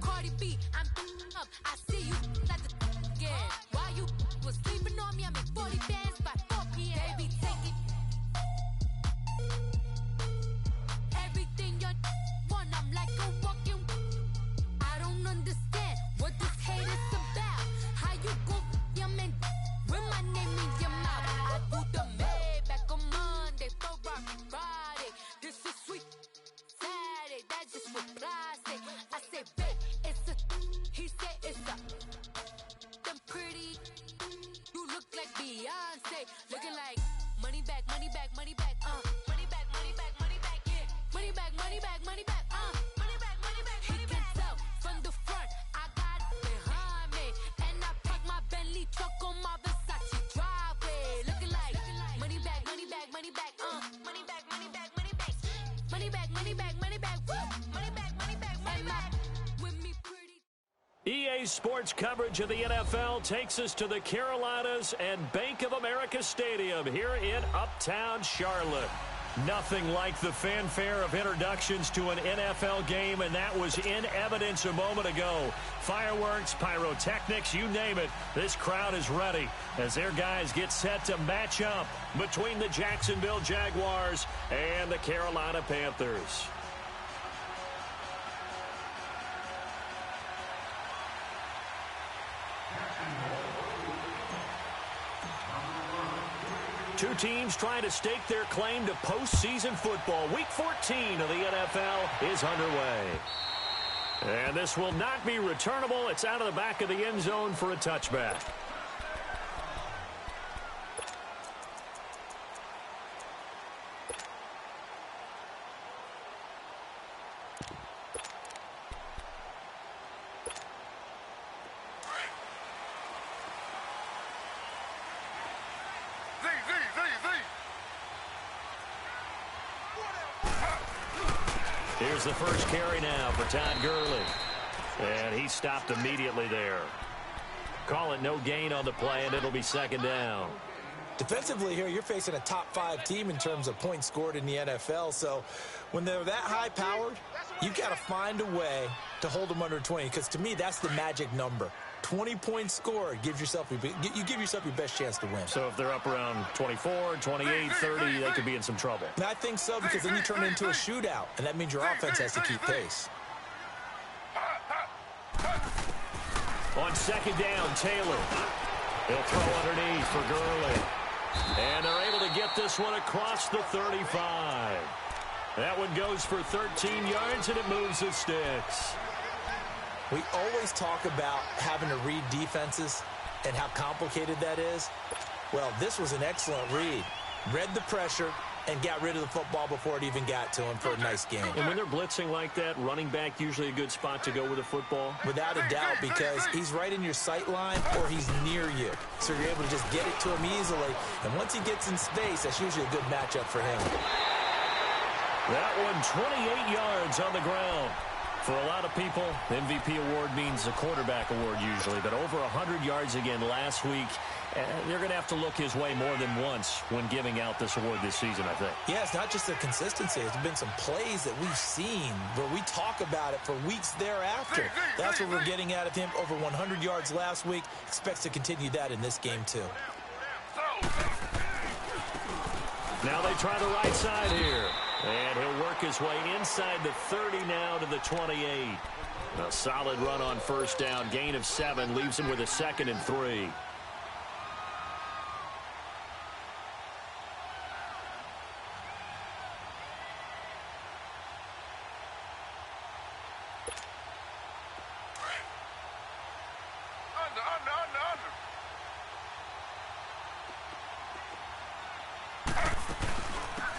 Cardi B, I'm up. I see you at the again. While you was sleeping on me, I'm in 40 bands by 4 p.m. Baby, take it. Everything you want, I'm like a walking. I don't understand what this hate is about. How you go, your man, with my name in your mouth. I do the Maybach on Monday, for Friday. This is sweet Saturday, that's just what I say. I say, babe, it's a, he said it's a, them pretty, you look like Beyonce, looking like money back, money back, money back, money back, money back, money back, yeah, money back, money back, money back, money back, money back. He can tell from the front, I got it behind me, and I park my Bentley truck on my Versace driveway, looking like money back, money back, money back, money back, money back, money back, money back, money back, money back, woo, money back, money back, money back, with me pretty. EA Sports coverage of the NFL takes us to the Carolinas and Bank of America Stadium here in Uptown Charlotte. Nothing like the fanfare of introductions to an NFL game, and that was in evidence a moment ago. Fireworks, pyrotechnics, you name it. This crowd is ready as their guys get set to match up between the Jacksonville Jaguars and the Carolina Panthers. Two teams trying to stake their claim to postseason football. Week 14 of the NFL is underway. And this will not be returnable. It's out of the back of the end zone for a touchback. Here's the first carry now for Todd Gurley. And he stopped immediately there. Call it no gain on the play, and it'll be second down. Defensively here, you're facing a top-5 team in terms of points scored in the NFL. So when they're that high-powered, you've got to find a way to hold them under 20. Because to me, that's the magic number. 20 points scored, you give yourself your best chance to win. So if they're up around 24, 28, 30, they could be in some trouble. And I think so, because then you turn it into a shootout, and that means your offense has to keep pace. On second down, Taylor. He'll throw underneath for Gurley. And they're able to get this one across the 35. That one goes for 13 yards, and it moves the sticks. We always talk about having to read defenses and how complicated that is. Well, this was an excellent read. Read the pressure and got rid of the football before it even got to him for a nice game. And when they're blitzing like that, running back usually a good spot to go with the football? Without a doubt, because he's right in your sight line or he's near you. So you're able to just get it to him easily. And once he gets in space, that's usually a good matchup for him. That one, 28 yards on the ground. For a lot of people, MVP award means a quarterback award usually, but over 100 yards again last week. They're going to have to look his way more than once when giving out this award this season, I think. Yeah, it's not just the consistency. There's been some plays that we've seen where we talk about it for weeks thereafter. That's what we're getting out of him. Over 100 yards last week. Expects to continue that in this game, too. Now they try the right side here. And he'll work his way inside the 30 now to the 28. A solid run on first down. Gain of 7 leaves him with a 2nd and 3.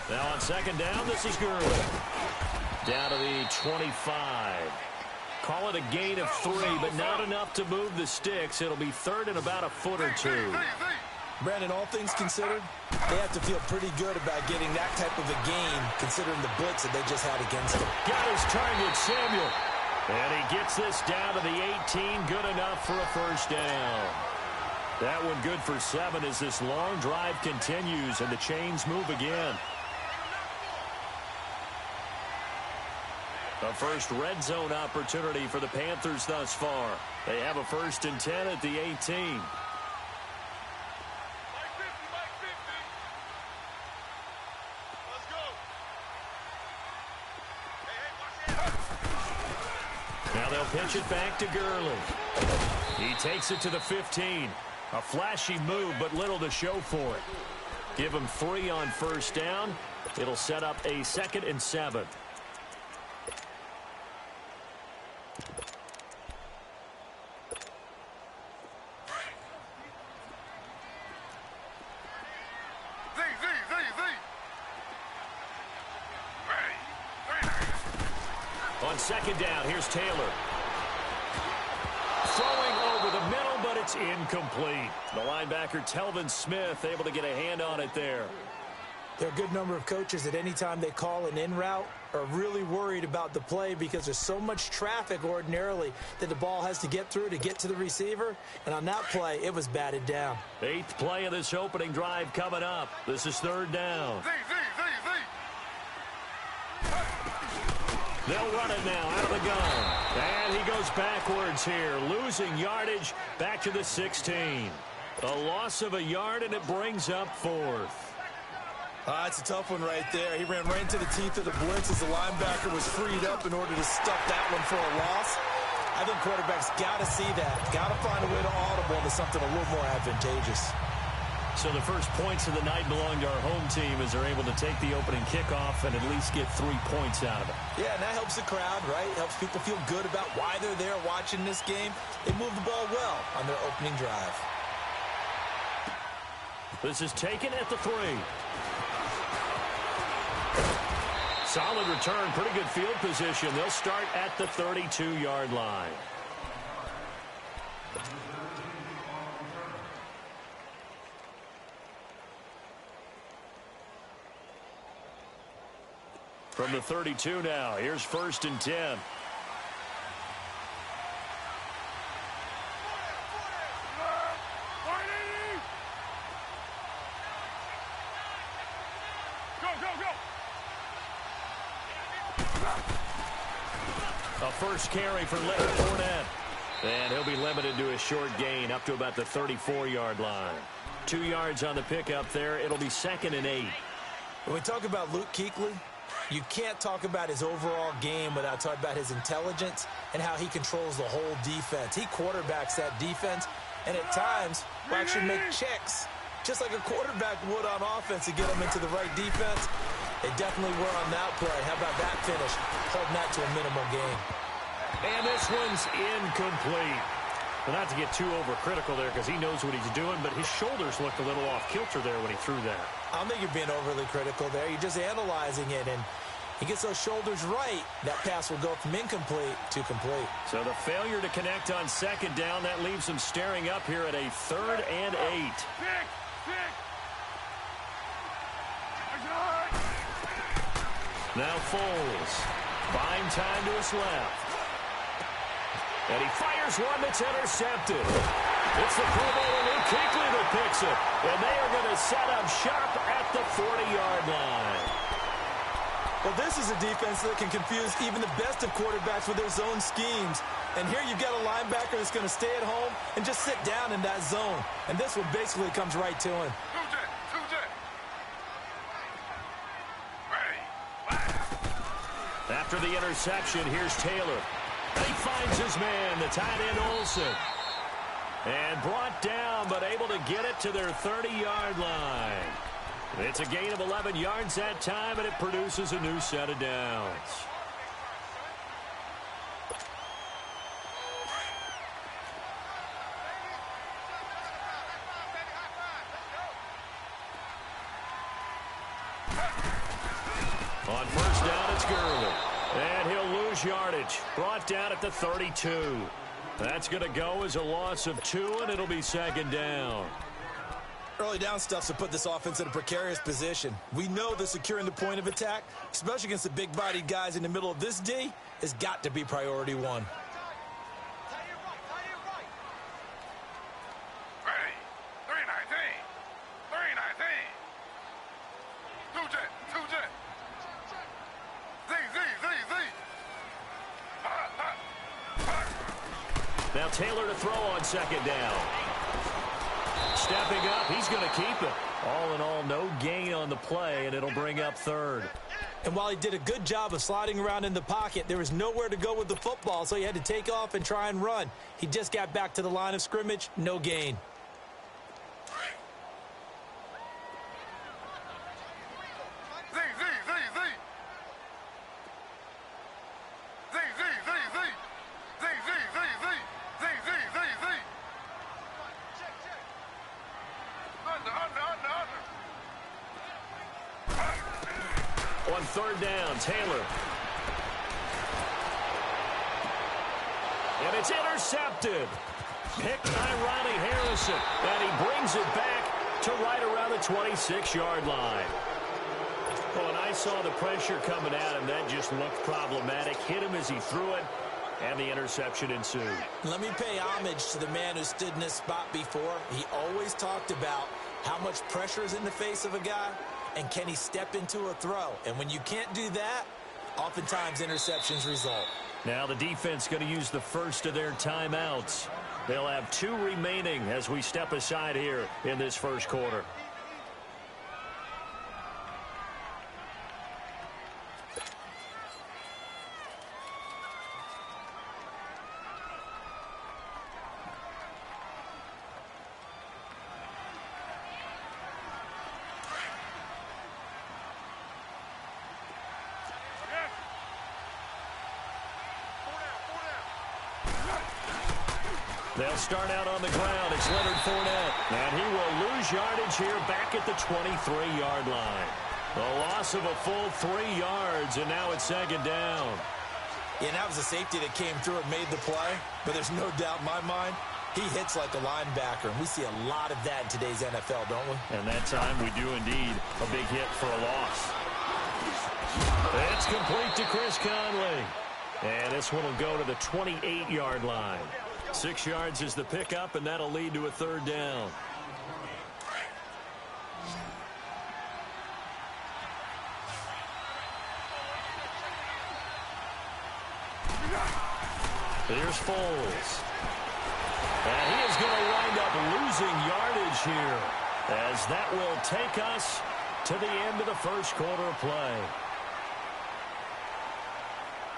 Now on second down, this is Gurley. Down to the 25. Call it a gain of 3, but not enough to move the sticks. It'll be 3rd and about a foot or 2. Brandon, all things considered, they have to feel pretty good about getting that type of a gain, considering the blitz that they just had against them. Got his target, Samuel. And he gets this down to the 18. Good enough for a first down. That one good for 7 as this long drive continues and the chains move again. A first red zone opportunity for the Panthers thus far. They have a 1st and 10 at the 18. Now they'll pitch it back to Gurley. He takes it to the 15. A flashy move, but little to show for it. Give him 3 on 1st down. It'll set up a 2nd and 7. On 2nd down, here's Taylor. Throwing over the middle, but it's incomplete. The linebacker, Telvin Smith, able to get a hand on it there. There are a good number of coaches at any time they call an in route are really worried about the play because there's so much traffic ordinarily that the ball has to get through to get to the receiver. And on that play, it was batted down. 8th play of this opening drive coming up. This is 3rd down. They'll run it now out of the gun. And he goes backwards here, losing yardage back to the 16. A loss of a yard, and it brings up 4th. That's a tough one right there. He ran right into the teeth of the blitz as the linebacker was freed up in order to stuff that one for a loss. I think quarterbacks got to see that. Got to find a way to audible to something a little more advantageous. So the first points of the night belong to our home team as they're able to take the opening kickoff and at least get 3 points out of it. Yeah, and that helps the crowd, right? Helps people feel good about why they're there watching this game. They move the ball well on their opening drive. This is taken at the 3. Solid return, pretty good field position. They'll start at the 32-yard line. From the 32 now, here's 1st and 10. A first carry for Leonard Fournette. And he'll be limited to a short gain up to about the 34-yard line. 2 yards on the pickup there. It'll be 2nd and 8. When we talk about Luke Kuechly, you can't talk about his overall game without talking about his intelligence and how he controls the whole defense. He quarterbacks that defense, and at times will actually make checks, just like a quarterback would on offense to get them into the right defense. They definitely were on that play. How about that finish? Holding that to a minimum gain. And this one's incomplete. Well, not to get too overcritical there because he knows what he's doing, but his shoulders looked a little off kilter there when he threw that. I don't think you're being overly critical there. You're just analyzing it, and he gets those shoulders right. That pass will go from incomplete to complete. So the failure to connect on 2nd down, that leaves him staring up here at a 3rd and 8. Now Foles. Buying time to his left. And he fires one that's intercepted. It's the Pro Bowler Luke Kuechly that picks it. And they are going to set up shop at the 40-yard line. Well, this is a defense that can confuse even the best of quarterbacks with their zone schemes. And here you've got a linebacker that's going to stay at home and just sit down in that zone. And this one basically comes right to him. After the interception, here's Taylor. And he finds his man, the tight end Olsen. And brought down, but able to get it to their 30-yard line. It's a gain of 11 yards that time, and it produces a new set of downs. On 1st down, it's Gurley. And he'll lose yardage. Brought down at the 32. That's going to go as a loss of 2, and it'll be 2nd down. Early down stuff to put this offense in a precarious position. We know that securing the point of attack, especially against the big-bodied guys in the middle of this D, has got to be priority 1. Now Taylor to throw on second down. Stepping up, he's going to keep it. All in all, no gain on the play, and it'll bring up third. And while he did a good job of sliding around in the pocket, there was nowhere to go with the football, so he had to take off and try and run. He just got back to the line of scrimmage, no gain. On third down, Taylor. And it's intercepted. Picked by Ronnie Harrison. And he brings it back to right around the 26-yard line. Well, when I saw the pressure coming at him, that just looked problematic. Hit him as he threw it, and the interception ensued. Let me pay homage to the man who stood in this spot before. He always talked about how much pressure is in the face of a guy, and can he step into a throw? And when you can't do that, oftentimes interceptions result. Now the defense going to use the first of their timeouts. They'll have 2 remaining as we step aside here in this first quarter. They'll start out on the ground. It's Leonard Fournette. And he will lose yardage here back at the 23-yard line. The loss of a full 3 yards, and now it's second down. Yeah, and that was a safety that came through and made the play. But there's no doubt in my mind, he hits like a linebacker. And we see a lot of that in today's NFL, don't we? And that time we do indeed. A big hit for a loss. It's complete to Chris Conley. And this one will go to the 28-yard line. 6 yards is the pickup, and that'll lead to a third down. Here's Foles. And he is going to wind up losing yardage here, as that will take us to the end of the first quarter of play.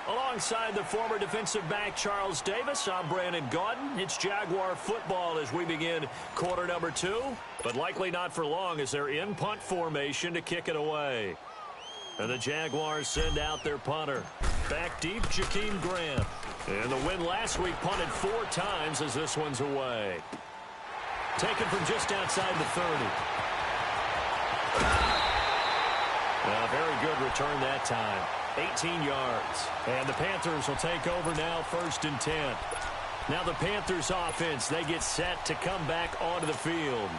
Alongside the former defensive back Charles Davis, I'm Brandon Gaudin. It's Jaguar football as we begin quarter number 2, but likely not for long as they're in punt formation to kick it away. And the Jaguars send out their punter. Back deep, Jakeem Grant. And the win last week punted 4 times as this one's away. Taken from just outside the 30. A very good return that time. 18 yards. And the Panthers will take over now, 1st and 10. Now the Panthers offense, they get set to come back onto the field.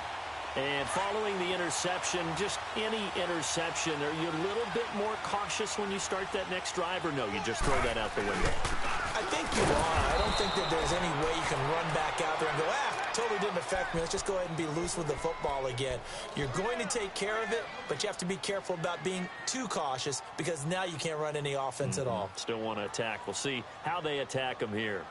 And following the interception, just any interception, are you a little bit more cautious when you start that next drive, or no, you just throw that out the window? I think you are. I don't think that there's any way you can run back out there and go, totally didn't affect me. Let's just go ahead and be loose with the football again. You're going to take care of it, but you have to be careful about being too cautious because now you can't run any offense at all. Still want to attack. We'll see how they attack them here.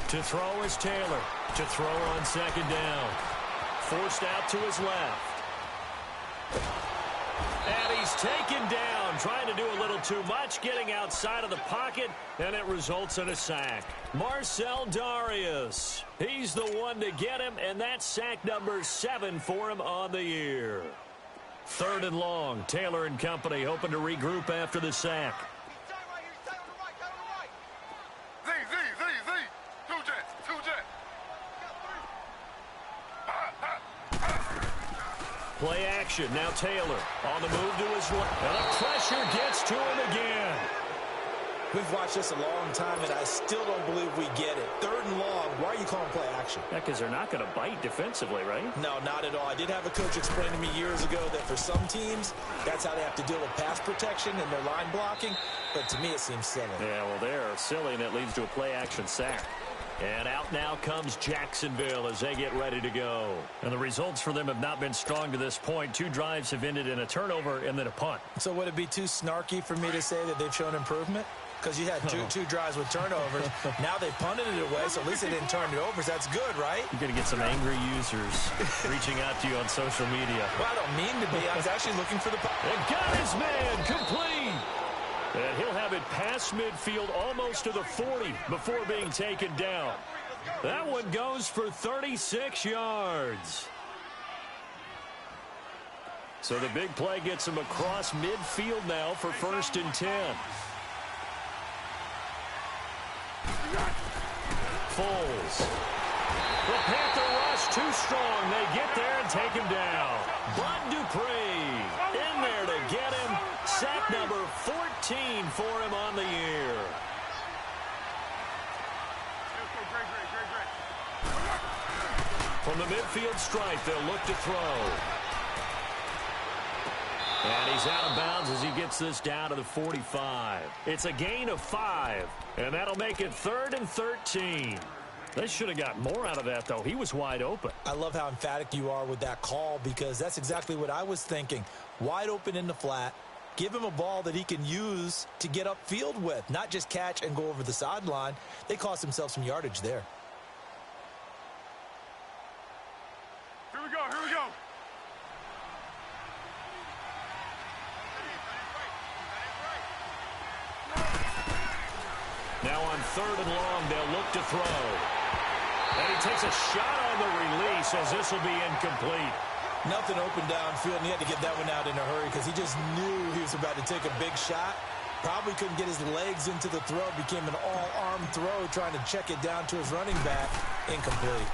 To throw is Taylor. To throw on second down. Forced out to his left. And he's taken down, trying to do a little too much, getting outside of the pocket, and it results in a sack. Marcel Darius, he's the one to get him, and that's sack number 7 for him on the year. 3rd and long, Taylor and company hoping to regroup after the sack. Play action. Now Taylor on the move to his right. And the pressure gets to him again. We've watched this a long time, and I still don't believe we get it. 3rd and long. Why are you calling play action? Yeah, because they're not going to bite defensively, right? No, not at all. I did have a coach explain to me years ago that for some teams, that's how they have to deal with pass protection and their line blocking. But to me, it seems silly. Yeah, well, they're silly, and it leads to a play action sack. And out now comes Jacksonville as they get ready to go. And the results for them have not been strong to this point. 2 drives have ended in a turnover and then a punt. So would it be too snarky for me to say that they've shown improvement? Because you had two drives with turnovers. Now they punted it away, so at least they didn't turn it over. So that's good, right? You're going to get some angry users reaching out to you on social media. Well, I don't mean to be. I was actually looking for the punt. And got his man complete. And he'll have it past midfield almost to the 40 before being taken down. That one goes for 36 yards. So the big play gets him across midfield now for 1st and 10. Foles. The Panther rush too strong. They get there and take him down. Bud Dupree in there to get him. Sack number 14 for him on the year. From the midfield stripe, they'll look to throw. And he's out of bounds as he gets this down to the 45. It's a gain of 5, and that'll make it 3rd and 13. They should have got more out of that, though. He was wide open. I love how emphatic you are with that call because that's exactly what I was thinking. Wide open in the flat. Give him a ball that he can use to get upfield with, not just catch and go over the sideline. They cost themselves some yardage there. Here we go, here we go. Now on 3rd and long, they'll look to throw. And he takes a shot on the release as this will be incomplete. Nothing open downfield, and he had to get that one out in a hurry because he just knew he was about to take a big shot. Probably couldn't get his legs into the throw. Became an all-arm throw trying to check it down to his running back. Incomplete.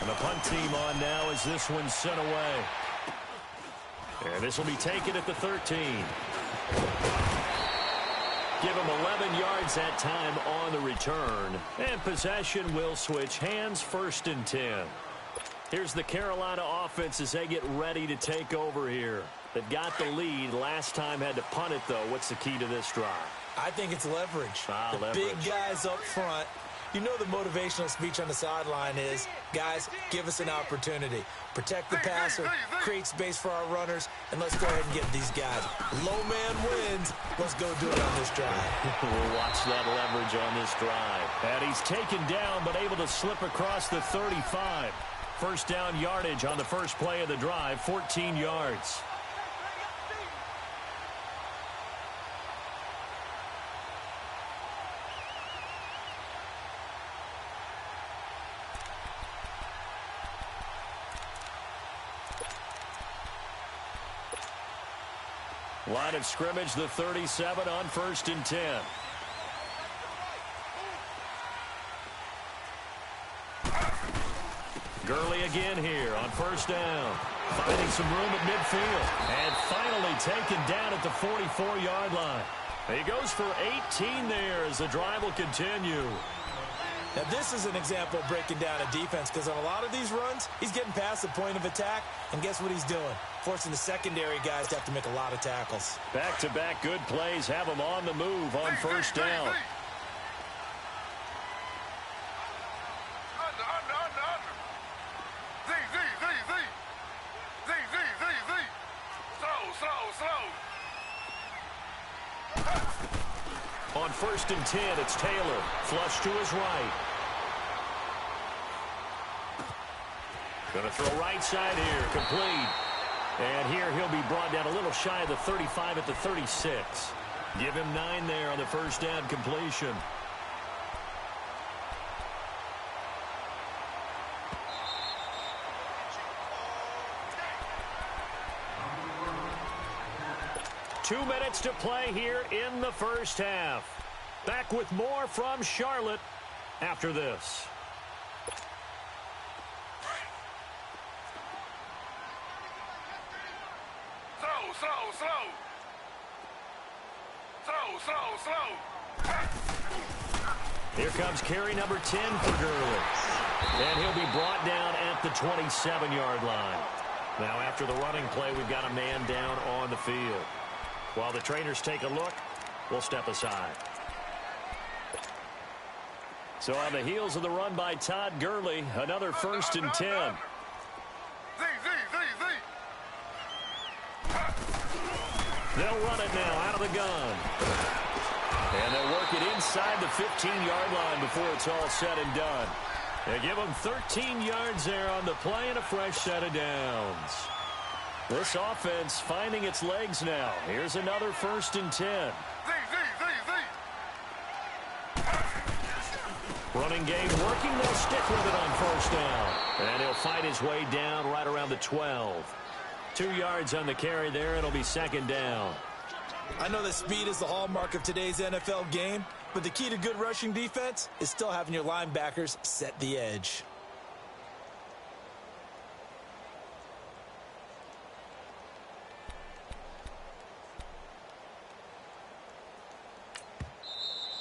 And the punt team on now as this one's sent away. And this will be taken at the 13. Give him 11 yards that time on the return. And possession will switch hands, 1st and 10. Here's the Carolina offense as they get ready to take over here. They've got the lead. Last time had to punt it, though. What's the key to this drive? I think it's leverage. The Leverage. big guys up front. You know the motivational speech on the sideline is, guys, give us an opportunity. Protect the passer, create space for our runners, and let's go ahead and get these guys. Low man wins. Let's go do it on this drive. We'll watch that leverage on this drive. And he's taken down but able to slip across the 35. 1st down yardage on the first play of the drive, 14 yards. Line of scrimmage, the 37 on 1st and 10. Gurley again here on 1st down. Finding some room at midfield. And finally taken down at the 44-yard line. He goes for 18 there as the drive will continue. Now, this is an example of breaking down a defense because on a lot of these runs, he's getting past the point of attack, and guess what he's doing? Forcing the secondary guys to have to make a lot of tackles. Back-to-back good plays have him on the move on 1st down. On 1st and 10, it's Taylor. Flush to his right. Gonna throw right side here. Complete. And here he'll be brought down a little shy of the 35 at the 36. Give him 9 there on the 1st down completion. Two minutes to play here in the 1st half. Back with more from Charlotte after this. Slow. Here comes carry number 10 for Gurley. And he'll be brought down at the 27-yard line. Now, after the running play, we've got a man down on the field. While the trainers take a look, we'll step aside. So on the heels of the run by Todd Gurley, another 1st and 10. They'll run it now out of the gun. And they'll work it inside the 15-yard line before it's all said and done. They give them 13 yards there on the play and a fresh set of downs. This offense finding its legs now. Here's another 1st and 10. Running game working. They'll stick with it on 1st down. And he'll fight his way down right around the 12. 2 yards on the carry there. It'll be 2nd down. I know that speed is the hallmark of today's NFL game, but the key to good rushing defense is still having your linebackers set the edge.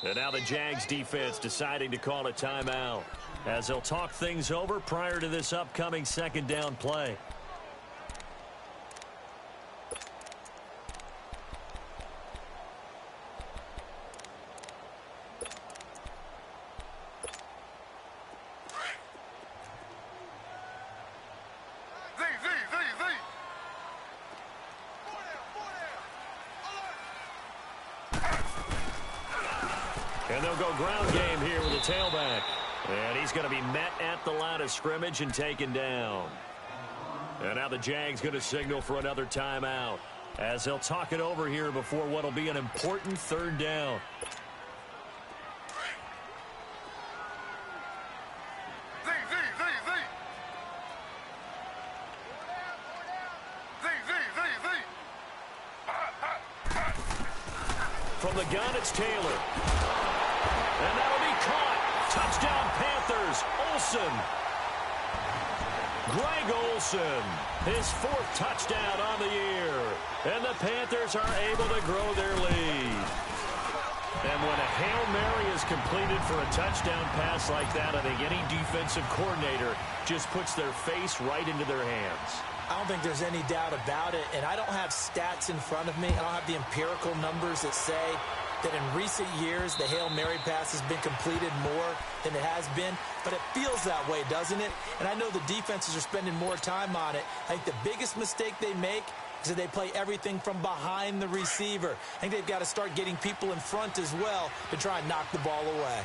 And now the Jags defense deciding to call a timeout as they'll talk things over prior to this upcoming 2nd down play. And they'll go ground game here with the tailback. And he's going to be met at the line of scrimmage and taken down. And now the Jags going to signal for another timeout as they'll talk it over here before what will be an important 3rd down. From the gun, it's Taylor. And that'll be caught. Touchdown, Panthers. Olsen. Greg Olsen. His 4th touchdown on the year. And the Panthers are able to grow their lead. And when a Hail Mary is completed for a touchdown pass like that, I think any defensive coordinator just puts their face right into their hands. I don't think there's any doubt about it, and I don't have stats in front of me. I don't have the empirical numbers that say that in recent years the Hail Mary pass has been completed more than it has been, but it feels that way, doesn't it? And I know the defenses are spending more time on it. I think the biggest mistake they make is that they play everything from behind the receiver. I think they've got to start getting people in front as well to try and knock the ball away.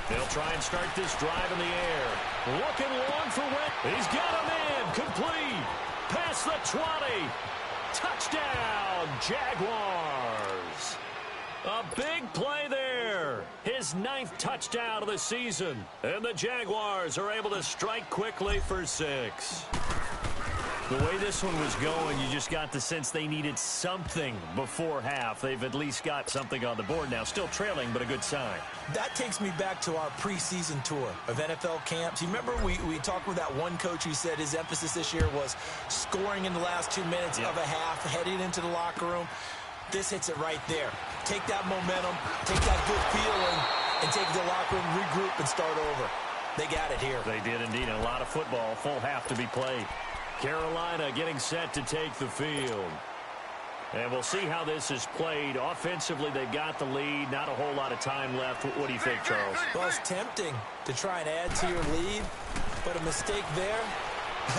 They'll try and start this drive in the air. Looking long for Wentz. He's got a man. Complete. Past the 20. Touchdown, Jaguars. A big play there. His 9th touchdown of the season. And the Jaguars are able to strike quickly for 6. The way this one was going, you just got the sense they needed something before half. They've at least got something on the board now. Still trailing, but a good sign. That takes me back to our preseason tour of NFL camps. You remember we talked with that one coach who said his emphasis this year was scoring in the last 2 minutes of a half, heading into the locker room. This hits it right there. Take that momentum, take that good feeling, and take the locker room, regroup, and start over. They got it here. They did indeed. A lot of football, full half to be played. Carolina getting set to take the field. And we'll see how this is played. Offensively, they've got the lead. Not a whole lot of time left. What do you think, Charles? Well, it's tempting to try and add to your lead, but a mistake there,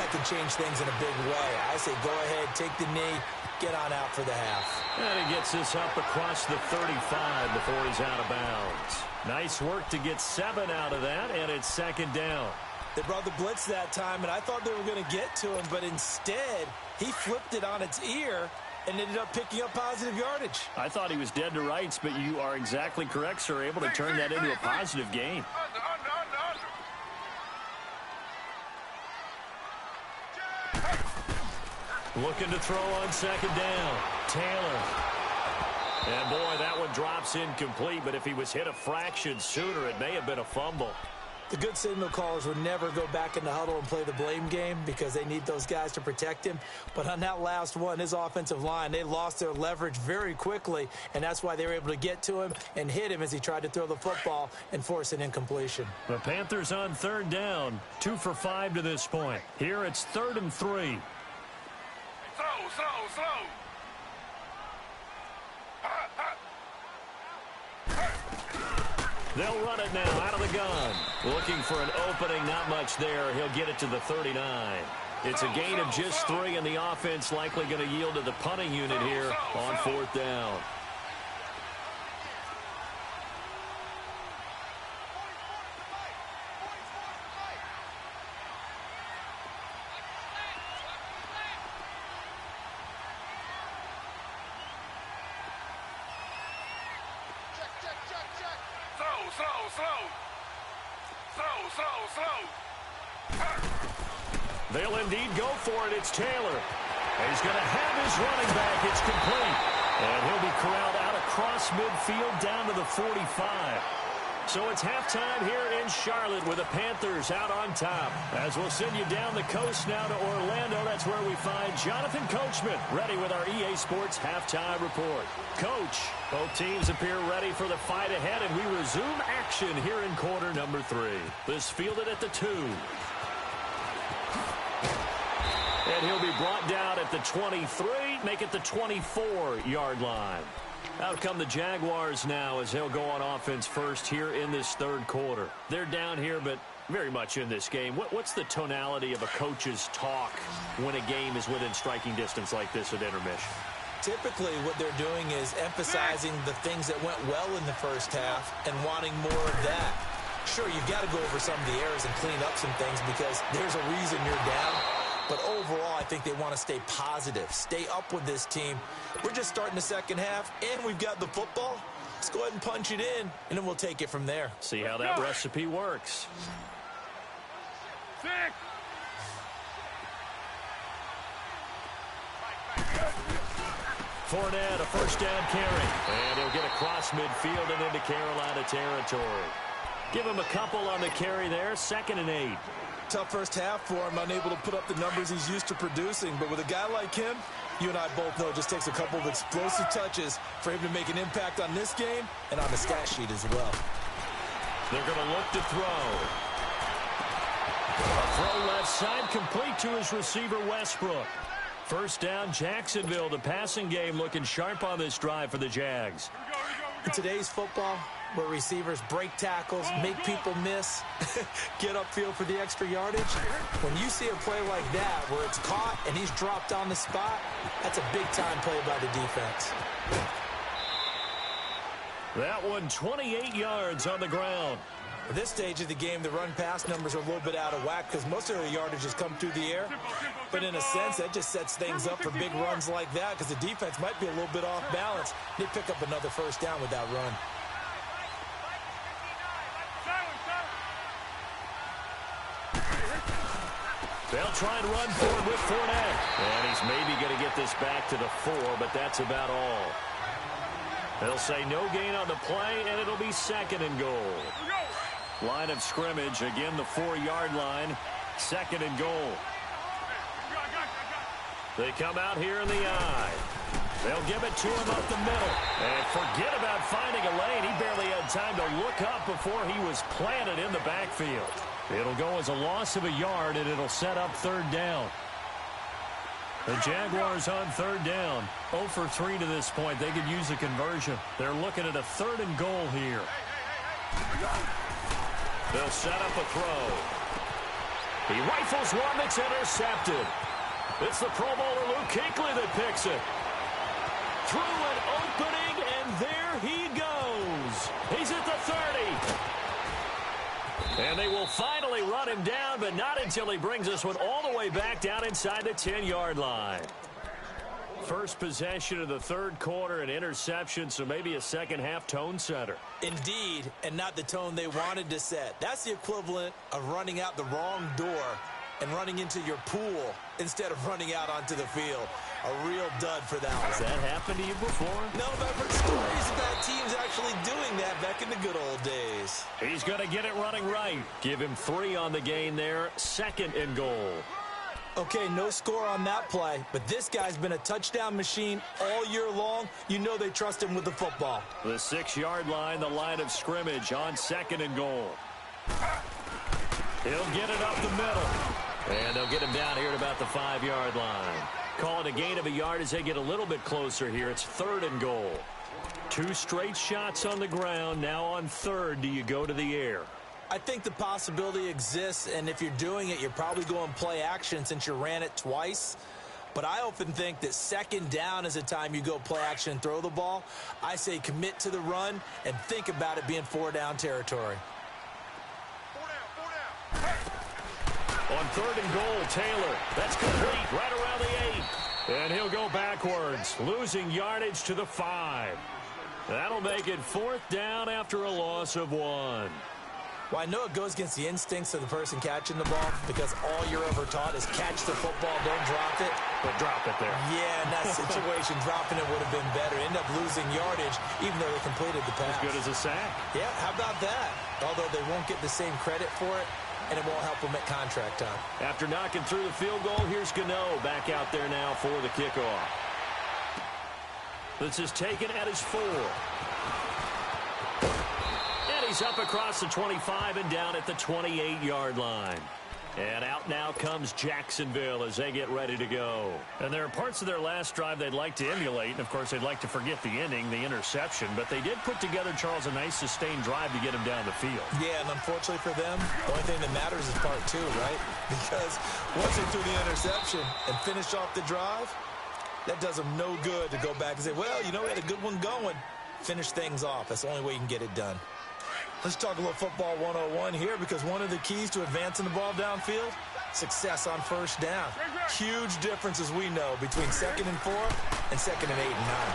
that can change things in a big way. I say go ahead, take the knee, get on out for the half. And he gets this up across the 35 before he's out of bounds. Nice work to get 7 out of that, and it's 2nd down. They brought the blitz that time, and I thought they were going to get to him, but instead, he flipped it on its ear and ended up picking up positive yardage. I thought he was dead to rights, but you are exactly correct, sir. Able to turn that into a positive gain. Looking to throw on 2nd down. Taylor. And, boy, that one drops incomplete, but if he was hit a fraction sooner, it may have been a fumble. The good signal callers would never go back in the huddle and play the blame game because they need those guys to protect him. But on that last one, his offensive line, they lost their leverage very quickly, and that's why they were able to get to him and hit him as he tried to throw the football and force an incompletion. The Panthers on third down, 2 for 5 to this point. Here it's 3rd and 3. Slow. They'll run it now out of the gun. Looking for an opening, not much there. He'll get it to the 39. It's a gain of just 3, and the offense likely going to yield to the punting unit here on 4th down. They'll indeed go for it. It's Taylor. And he's going to have his running back. It's complete. And he'll be corralled out across midfield down to the 45. So it's halftime here in Charlotte with the Panthers out on top. As we'll send you down the coast now to Orlando, that's where we find Jonathan Coachman ready with our EA Sports halftime report. Coach, both teams appear ready for the fight ahead, and we resume action here in quarter number 3. This fielded at the 2. And he'll be brought down at the 23, make it the 24-yard line. Out come the Jaguars now as they'll go on offense first here in this 3rd quarter. They're down here, but very much in this game. What's the tonality of a coach's talk when a game is within striking distance like this at intermission? Typically, what they're doing is emphasizing the things that went well in the first half and wanting more of that. Sure, you've got to go over some of the errors and clean up some things because there's a reason you're down. But overall, I think they want to stay positive, stay up with this team. We're just starting the second half, and we've got the football. Let's go ahead and punch it in, and then we'll take it from there. See how that recipe works. Fournette, a first down carry. And he'll get across midfield and into Carolina territory. Give him a couple on the carry there, 2nd and 8. Tough first half for him, unable to put up the numbers he's used to producing. But with a guy like him, you and I both know it just takes a couple of explosive touches for him to make an impact on this game and on the stat sheet as well. They're going to look to throw. A throw left side, complete to his receiver, Westbrook. First down, Jacksonville. The passing game looking sharp on this drive for the Jags. In today's football, where receivers break tackles, make people miss, get upfield for the extra yardage, when you see a play like that where it's caught and he's dropped on the spot, that's a big-time play by the defense. That one 28 yards on the ground. At this stage of the game, the run-pass numbers are a little bit out of whack because most of the yardage has come through the air. But in a sense, that just sets things up for big runs like that because the defense might be a little bit off balance. They pick up another first down with that run. They'll try and run forward with Fournette. And he's maybe going to get this back to the 4, but that's about all. They'll say no gain on the play, and it'll be 2nd and goal. Line of scrimmage, again the 4-yard line, 2nd and goal. They come out here in the eye. They'll give it to him up the middle. And forget about finding a lane. He barely had time to look up before he was planted in the backfield. It'll go as a loss of a yard, and it'll set up 3rd down. The Jaguars on 3rd down. 0 for 3 to this point. They could use a conversion. They're looking at a 3rd and goal here. They'll set up a throw. He rifles one that's intercepted. It's the Pro Bowler Luke Kuechly that picks it. Through an opening, and there he goes. He's at the 30. And they will finally run him down, but not until he brings this one all the way back down inside the 10-yard line. First possession of the 3rd quarter, an interception, so maybe a second-half tone setter. Indeed, and not the tone they wanted to set. That's the equivalent of running out the wrong door and running into your pool instead of running out onto the field. A real dud for that one. Has that happened to you before? No, but I've heard stories about teams actually doing that back in the good old days. He's going to get it running right. Give him 3 on the gain there. 2nd and goal. Okay, no score on that play, but this guy's been a touchdown machine all year long. You know they trust him with the football. The 6-yard line, the line of scrimmage on 2nd and goal. He'll get it up the middle. And they'll get him down here at about the 5-yard line. Call it a gain of a yard as they get a little bit closer here. It's 3rd and goal. 2 straight shots on the ground. Now on 3rd, do you go to the air? I think the possibility exists, and if you're doing it, you're probably going play action since you ran it twice. But I often think that 2nd down is a time you go play action and throw the ball. I say commit to the run and think about it being 4-down territory. 4 down. On 3rd and goal, Taylor. That's complete right around the 8. And he'll go backwards, losing yardage to the 5. That'll make it 4th down after a loss of 1. Well, I know it goes against the instincts of the person catching the ball because all you're ever taught is catch the football, don't drop it. But drop it there. Yeah, in that situation, dropping it would have been better. End up losing yardage even though they completed the pass. As good as a sack. Yeah, how about that? Although they won't get the same credit for it, and it won't help them at contract time. After knocking through the field goal, here's Gano back out there now for the kickoff. This is taken at his 4. He's up across the 25 and down at the 28-yard line. And out now comes Jacksonville as they get ready to go. And there are parts of their last drive they'd like to emulate. And, of course, they'd like to forget the inning, the interception. But they did put together, Charles, a nice sustained drive to get him down the field. Yeah, and unfortunately for them, the only thing that matters is part 2, right? Because once they threw the interception and finished off the drive, that does them no good to go back and say, well, you know, we had a good one going. Finish things off. That's the only way you can get it done. Let's talk a little football 101 here because one of the keys to advancing the ball downfield, success on 1st down. Huge difference, as we know, between 2nd and 4 and 2nd and 8 and 9.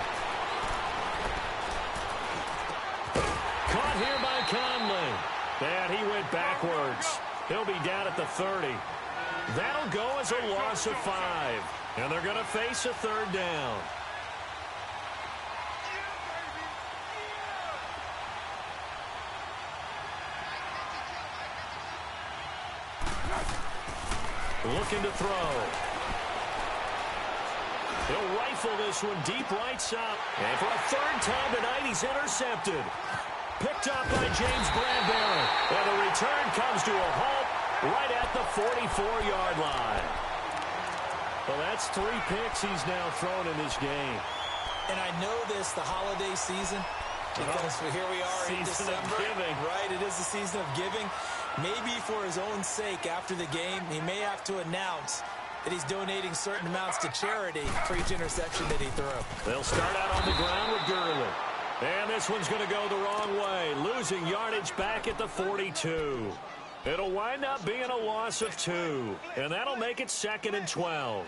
Caught here by Conley. And he went backwards. He'll be down at the 30. That'll go as a loss of 5. And they're going to face a 3rd down. Looking to throw. He'll rifle this one deep right side. And for a 3rd time tonight, he's intercepted. Picked up by James Bradbury. And the return comes to a halt right at the 44-yard line. Well, that's 3 picks he's now thrown in this game. And I know this, the holiday season, because here we are in December. Season of giving. Right, it is the season of giving. Maybe for his own sake after the game, he may have to announce that he's donating certain amounts to charity for each interception that he threw. They'll start out on the ground with Gurley. And this one's going to go the wrong way, losing yardage back at the 42. It'll wind up being a loss of 2, and that'll make it 2nd and 12.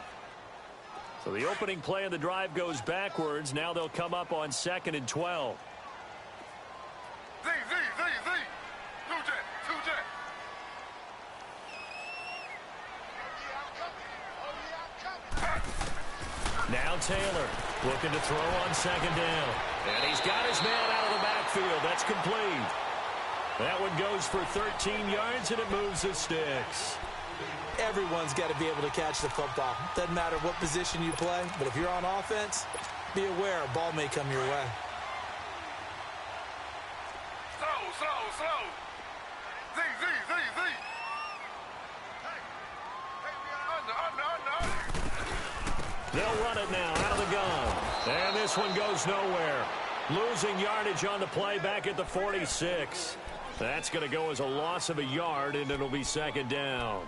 So the opening play of the drive goes backwards. Now they'll come up on 2nd and 12. Z. 2 jet. Now Taylor looking to throw on 2nd down. And he's got his man out of the backfield. That's complete. That one goes for 13 yards, and it moves the sticks. Everyone's got to be able to catch the football. Doesn't matter what position you play, but if you're on offense, be aware a ball may come your way. Slow. Z. Under. They'll run it now out of the gun. And this one goes nowhere. Losing yardage on the play back at the 46. That's going to go as a loss of a yard, and it'll be 2nd down.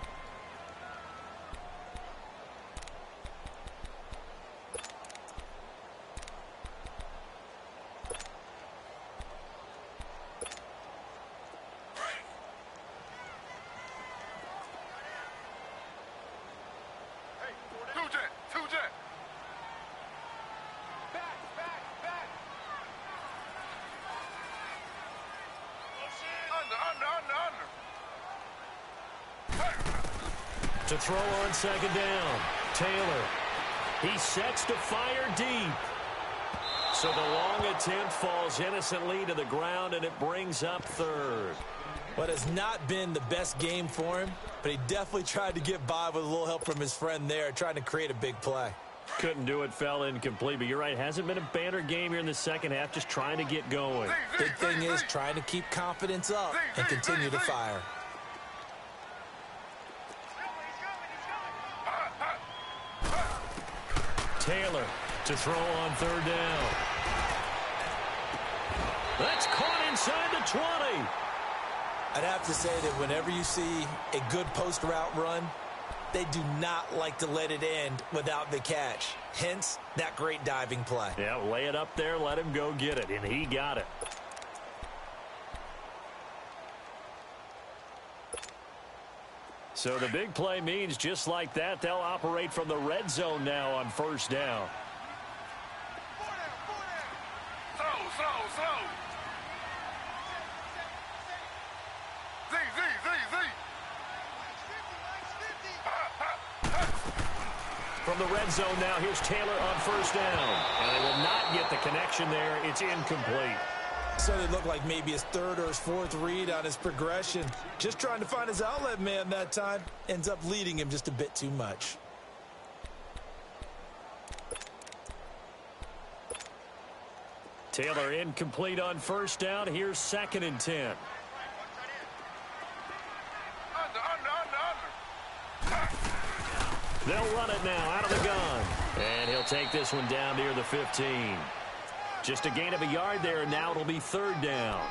To throw on 2nd down. Taylor He sets to fire deep. So the long attempt falls innocently to the ground, and it brings up third. What has not been the best game for him, but he definitely tried to get by with a little help from his friend there, trying to create a big play. Couldn't do it, fell incomplete, but you're right. Hasn't been a banner game here in the second half, just trying to get going. Big thing is trying to keep confidence up and continue to fire. Taylor to throw on third down. That's caught inside the 20. I'd have to say that whenever you see a good post route run, they do not like to let it end without the catch. Hence, that great diving play. Yeah, lay it up there, let him go get it, and he got it. So the big play means just like that, they'll operate from the red zone now on first down. Slow. From the red zone now, here's Taylor on first down. And they will not get the connection there. It's incomplete. So it looked like maybe his third or his fourth read on his progression. Just trying to find his outlet man that time. Ends up leading him just a bit too much. Taylor incomplete on first down. Here's 2nd and 10. They'll run it now out of the gun. And he'll take this one down near the 15. Just a gain of a yard there, and now it'll be 3rd down.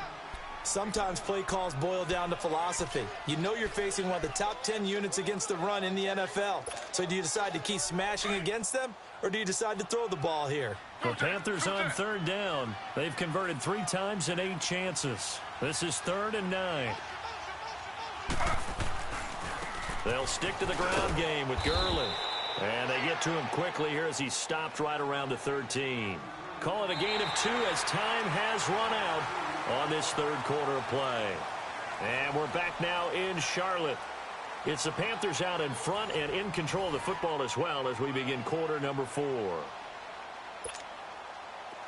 Sometimes play calls boil down to philosophy. You know you're facing one of the top 10 units against the run in the NFL. So do you decide to keep smashing against them, or do you decide to throw the ball here? The Panthers on 3rd down. They've converted 3 times in 8 chances. This is 3rd and 9. They'll stick to the ground game with Gurley. And they get to him quickly here as he's stopped right around the 13. Call it a gain of 2 as time has run out on this 3rd quarter of play. And we're back now in Charlotte. It's the Panthers out in front and in control of the football as well as we begin quarter number 4.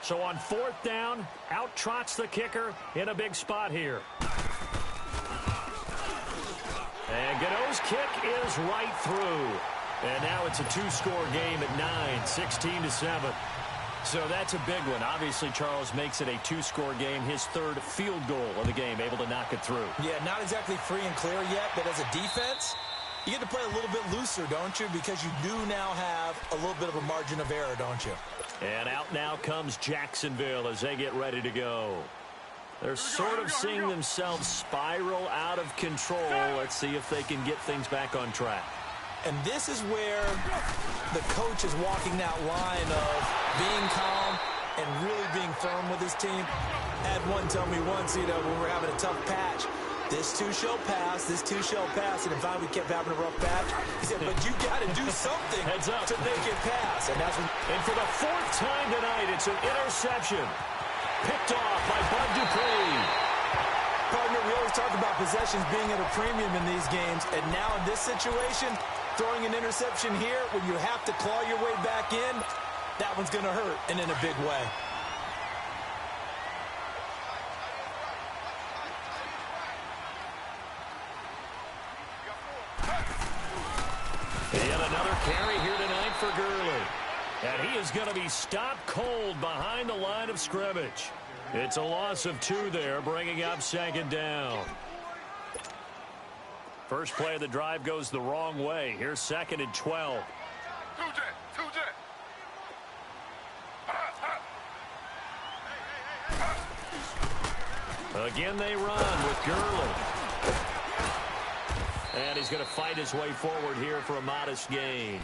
So on 4th down, out trots the kicker in a big spot here. And Godot's kick is right through. And now it's a 2-score game at 9, 16-7. So that's a big one. Obviously, Charles makes it a 2-score game. His 3rd field goal of the game, able to knock it through. Yeah, not exactly free and clear yet, but as a defense, you get to play a little bit looser, don't you? Because you do now have a little bit of a margin of error, don't you? And out now comes Jacksonville as they get ready to go. They're sort of seeing themselves spiral out of control. Let's see if they can get things back on track. And this is where the coach is walking that line of being calm and really being firm with his team. Had one tell me once, when we're having a tough patch, this too shall pass, this too shall pass. And if we kept having a rough patch, he said, but you got to do something to make it pass. And and for the 4th time tonight, it's an interception. Picked off by Bud Dupree. Partner, we always talk about possessions being at a premium in these games. And now in this situation, throwing an interception here when you have to claw your way back in, that one's going to hurt, and in a big way. And another carry here tonight for Gurley. And he is going to be stopped cold behind the line of scrimmage. It's a loss of 2 there, bringing up 2nd down. First play of the drive goes the wrong way. Here's 2nd and 12. Two jet. Again they run with Gurley. And he's going to fight his way forward here for a modest gain.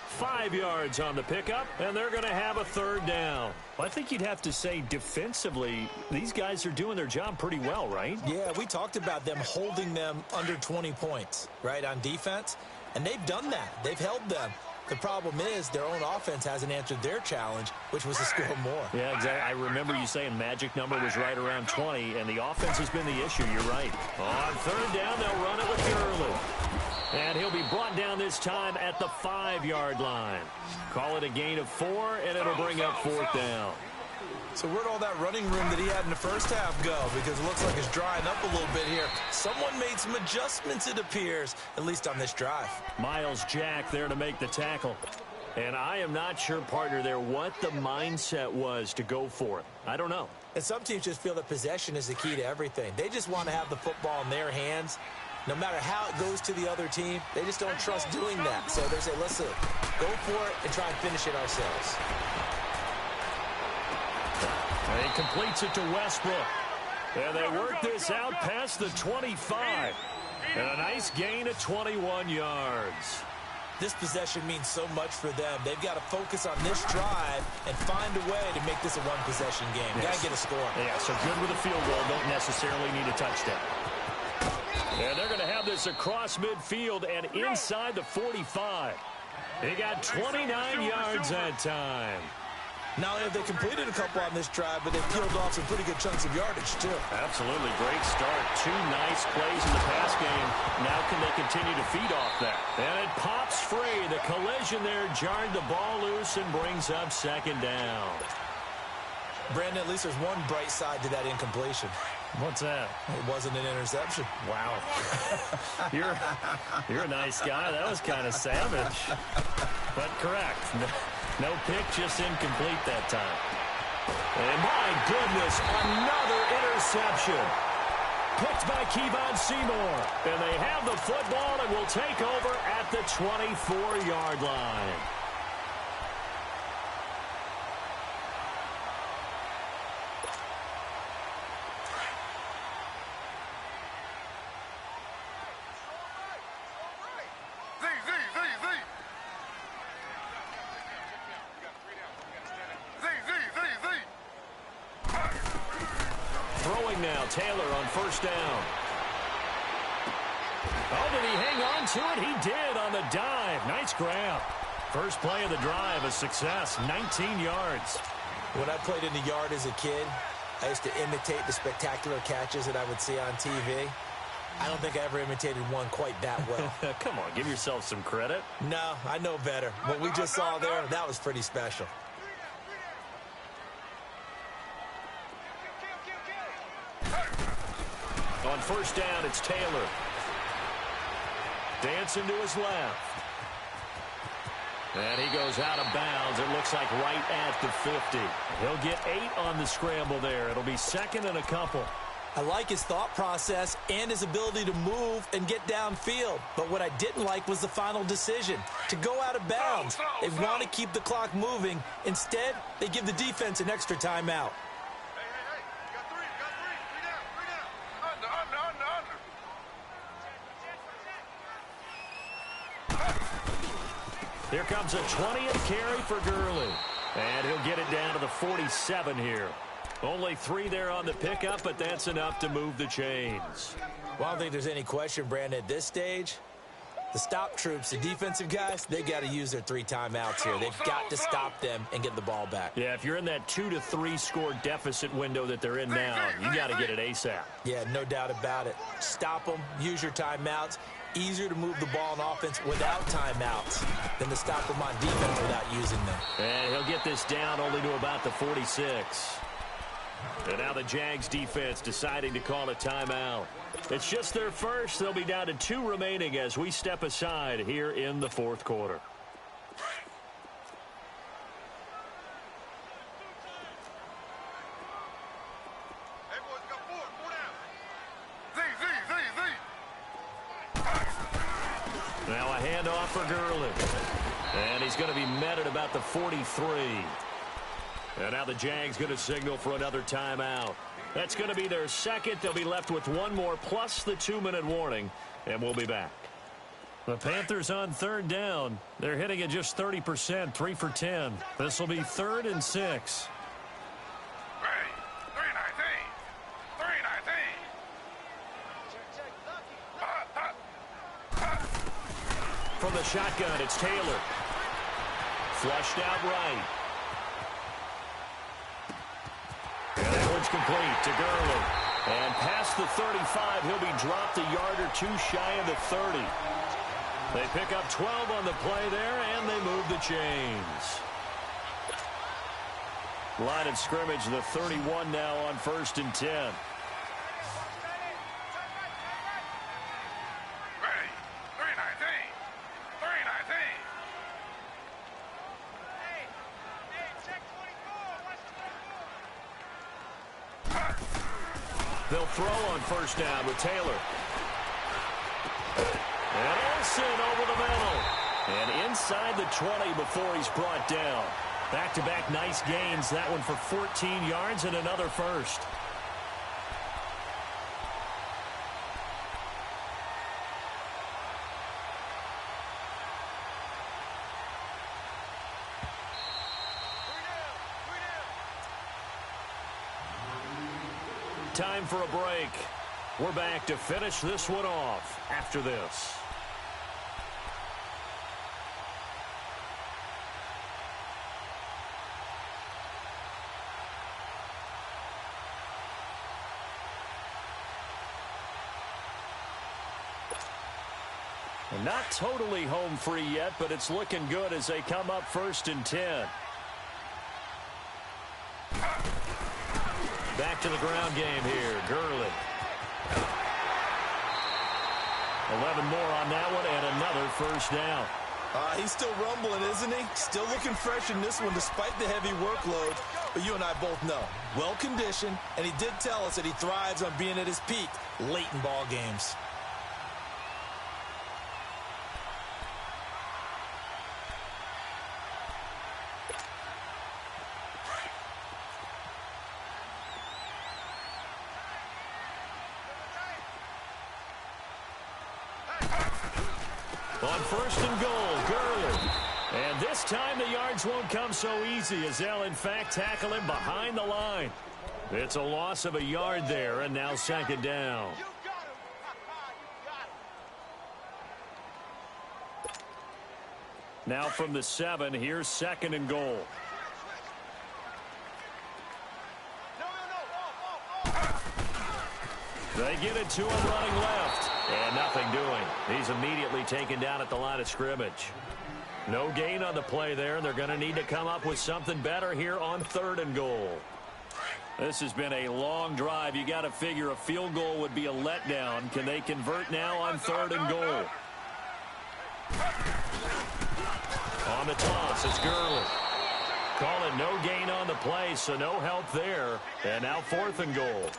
5 yards on the pickup, and they're going to have a 3rd down. Well, I think you'd have to say defensively, these guys are doing their job pretty well, right? Yeah, we talked about them holding them under 20 points, right, on defense. And they've done that. They've held them. The problem is their own offense hasn't answered their challenge, which was to score more. Yeah, exactly. I remember you saying magic number was right around 20, and the offense has been the issue. You're right. On 3rd down, they'll run it with Gurley. And he'll be brought down this time at the 5-yard line. Call it a gain of 4, and it'll bring up 4th down. So where'd all that running room that he had in the first half go? Because it looks like it's drying up a little bit here. Someone made some adjustments, it appears, at least on this drive. Miles Jack there to make the tackle. And I am not sure, partner, there what the mindset was to go for it. I don't know. And some teams just feel that possession is the key to everything. They just want to have the football in their hands. No matter how it goes to the other team, they just don't trust doing that. So they say, listen, go for it and try and finish it ourselves. And he completes it to Westbrook. And they work this out past the 25. And a nice gain of 21 yards. This possession means so much for them. They've got to focus on this drive and find a way to make this a one-possession game. Yes. Got to get a score. Yeah, so good with a field goal. Don't necessarily need a touchdown. And they're going to have this across midfield and inside the 45. They got 29 yards that time. Not only have they completed a couple on this drive, but they've peeled off some pretty good chunks of yardage, too. Absolutely. Great start. 2 nice plays in the pass game. Now can they continue to feed off that? And it pops free. The collision there jarred the ball loose and brings up 2nd down. Brandon, at least there's one bright side to that incompletion. What's that? It wasn't an interception. Wow. You're a nice guy. That was kind of savage. But correct. No pick, just incomplete that time. And my goodness, another interception. Picked by Kevon Seymour. And they have the football and will take over at the 24-yard line. Taylor on 1st down. Oh, did he hang on to it? He did on the dive. Nice grab. First play of the drive, a success. 19 yards. When I played in the yard as a kid, I used to imitate the spectacular catches that I would see on TV. I don't think I ever imitated one quite that well. Come on, give yourself some credit. No, I know better. What we just saw there, that was pretty special. On 1st down, it's Taylor. Dancing to his left. And he goes out of bounds. It looks like right at the 50. He'll get 8 on the scramble there. It'll be 2nd and a couple. I like his thought process and his ability to move and get downfield. But what I didn't like was the final decision, to go out of bounds. They want to keep the clock moving. Instead, they give the defense an extra timeout. Here comes a 20th carry for Gurley. And he'll get it down to the 47 here. Only 3 there on the pickup, but that's enough to move the chains. Well, I don't think there's any question, Brandon, at this stage, the stop troops, the defensive guys, they got to use their 3 timeouts here. They've got to stop them and get the ball back. Yeah, if you're in that 2 to 3 score deficit window that they're in now, you got to get it ASAP. Yeah, no doubt about it. Stop them, use your timeouts. Easier to move the ball on offense without timeouts than to stop them on defense without using them. And he'll get this down only to about the 46. And now the Jags defense deciding to call a timeout. It's just their first. They'll be down to 2 remaining as we step aside here in the 4th quarter. Now a handoff for Gurley. And he's going to be met at about the 43. And now the Jags going to signal for another timeout. That's going to be their 2nd. They'll be left with 1 more plus the 2-minute warning. And we'll be back. The Panthers on 3rd down. They're hitting at just 30%, 3 for 10. This will be 3rd and 6. From the shotgun, it's Taylor. Flushed out right. And that one's complete to Gurley. And past the 35, he'll be dropped a yard or 2 shy of the 30. They pick up 12 on the play there, and they move the chains. Line of scrimmage, the 31 now on 1st and 10. Ready. 319. 319. Hey, check 24. Watch 24. They'll throw on 1st down with Taylor. And Olsen over the middle. And inside the 20 before he's brought down. Back-to-back nice gains. That one for 14 yards and another first. Time for a break. We're back to finish this one off after this. Not totally home free yet, but it's looking good as they come up 1st and 10. Back to the ground game here. Gurley. 11 more on that one and another 1st down. He's still rumbling, isn't he? Still looking fresh in this one despite the heavy workload. But you and I both know, well-conditioned, and he did tell us that he thrives on being at his peak late in ball games. On 1st and goal, Gurley. And this time the yards won't come so easy as they'll in fact tackle him behind the line. It's a loss of a yard there, and now 2nd down. You got him. You got him. Now from the 7, here's 2nd and goal. They get it to him running left. And nothing doing. He's immediately taken down at the line of scrimmage. No gain on the play there. They're going to need to come up with something better here on 3rd and goal. This has been a long drive. You got to figure a field goal would be a letdown. Can they convert now on 3rd and goal? On the toss, it's Gurley. Call it no gain on the play, so no help there. And now 4th and goal.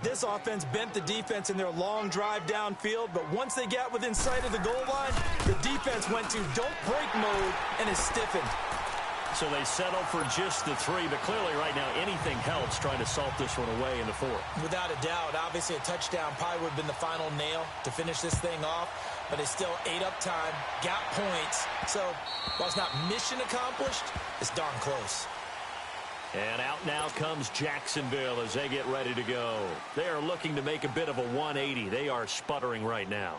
This offense bent the defense in their long drive downfield, but once they got within sight of the goal line, the defense went to don't break mode and is stiffened. So they settle for just the 3, but clearly right now anything helps trying to salt this one away in the 4th. Without a doubt, obviously a touchdown probably would have been the final nail to finish this thing off, but they still ate up time, got points. So while it's not mission accomplished, it's darn close. And out now comes Jacksonville as they get ready to go. They are looking to make a bit of a 180. They are sputtering right now.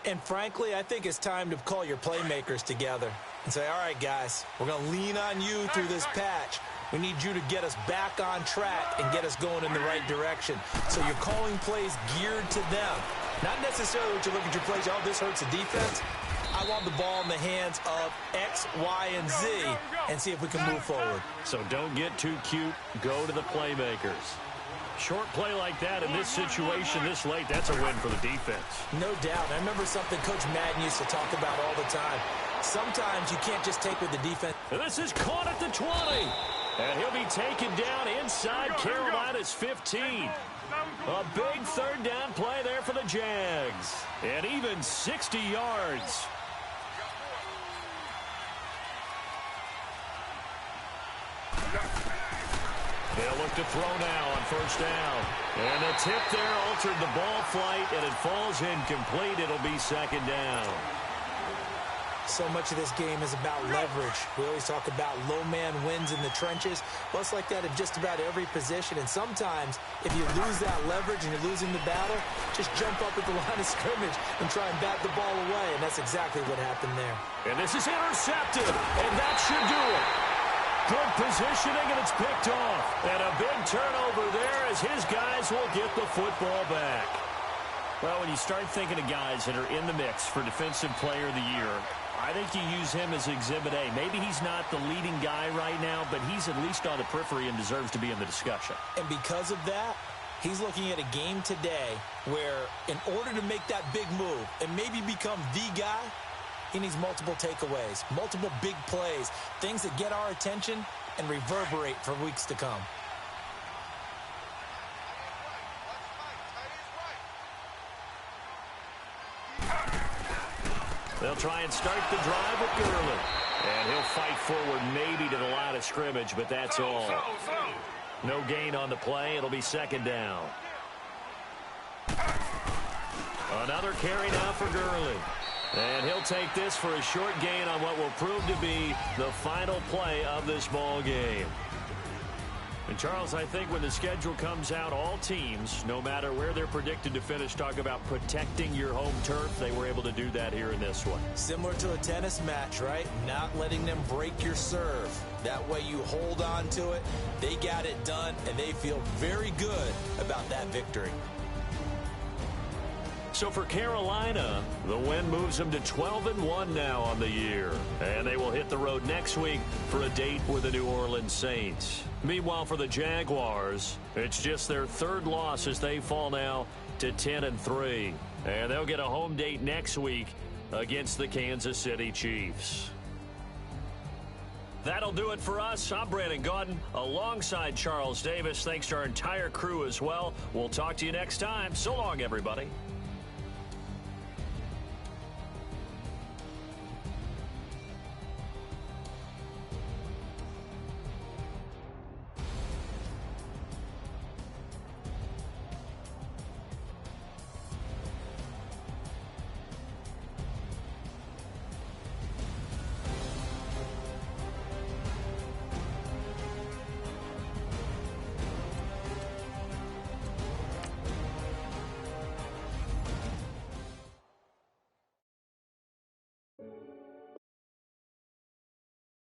And frankly, I think it's time to call your playmakers together and say, all right, guys, we're going to lean on you through this patch. We need you to get us back on track and get us going in the right direction. So you're calling plays geared to them. Not necessarily what you look at your plays, oh, this hurts the defense. I want the ball in the hands of X, Y, and Z and see if we can move forward. So don't get too cute. Go to the playmakers. Short play like that in this situation this late, that's a win for the defense. No doubt. I remember something Coach Madden used to talk about all the time. Sometimes you can't just take with the defense. And this is caught at the 20. And he'll be taken down inside Carolina's 15. A big 3rd down play there for the Jags. And even 60 yards. They'll look to throw now on 1st down. And the tip there altered the ball flight, and it falls incomplete. It'll be 2nd down. So much of this game is about leverage. We always talk about low man wins in the trenches. Well, it's like that in just about every position. And sometimes, if you lose that leverage and you're losing the battle, just jump up at the line of scrimmage and try and bat the ball away. And that's exactly what happened there. And this is intercepted, and that should do it. Good positioning, and it's picked off. And a big turnover there as his guys will get the football back. Well, when you start thinking of guys that are in the mix for Defensive Player of the Year, I think you use him as Exhibit A. Maybe he's not the leading guy right now, but he's at least on the periphery and deserves to be in the discussion. And because of that, he's looking at a game today where in order to make that big move and maybe become the guy, he needs multiple takeaways, multiple big plays, things that get our attention and reverberate for weeks to come. They'll try and start the drive with Gurley. And he'll fight forward maybe to the line of scrimmage, but that's all. No gain on the play. It'll be second down. Another carry now for Gurley. And he'll take this for a short gain on what will prove to be the final play of this ball game. And, Charles, I think when the schedule comes out, all teams, no matter where they're predicted to finish, talk about protecting your home turf. They were able to do that here in this one. Similar to a tennis match, right? Not letting them break your serve. That way you hold on to it. They got it done, and they feel very good about that victory. So for Carolina, the win moves them to 12-1 now on the year. And they will hit the road next week for a date with the New Orleans Saints. Meanwhile, for the Jaguars, it's just their third loss as they fall now to 10-3. And they'll get a home date next week against the Kansas City Chiefs. That'll do it for us. I'm Brandon Gaudin alongside Charles Davis. Thanks to our entire crew as well. We'll talk to you next time. So long, everybody.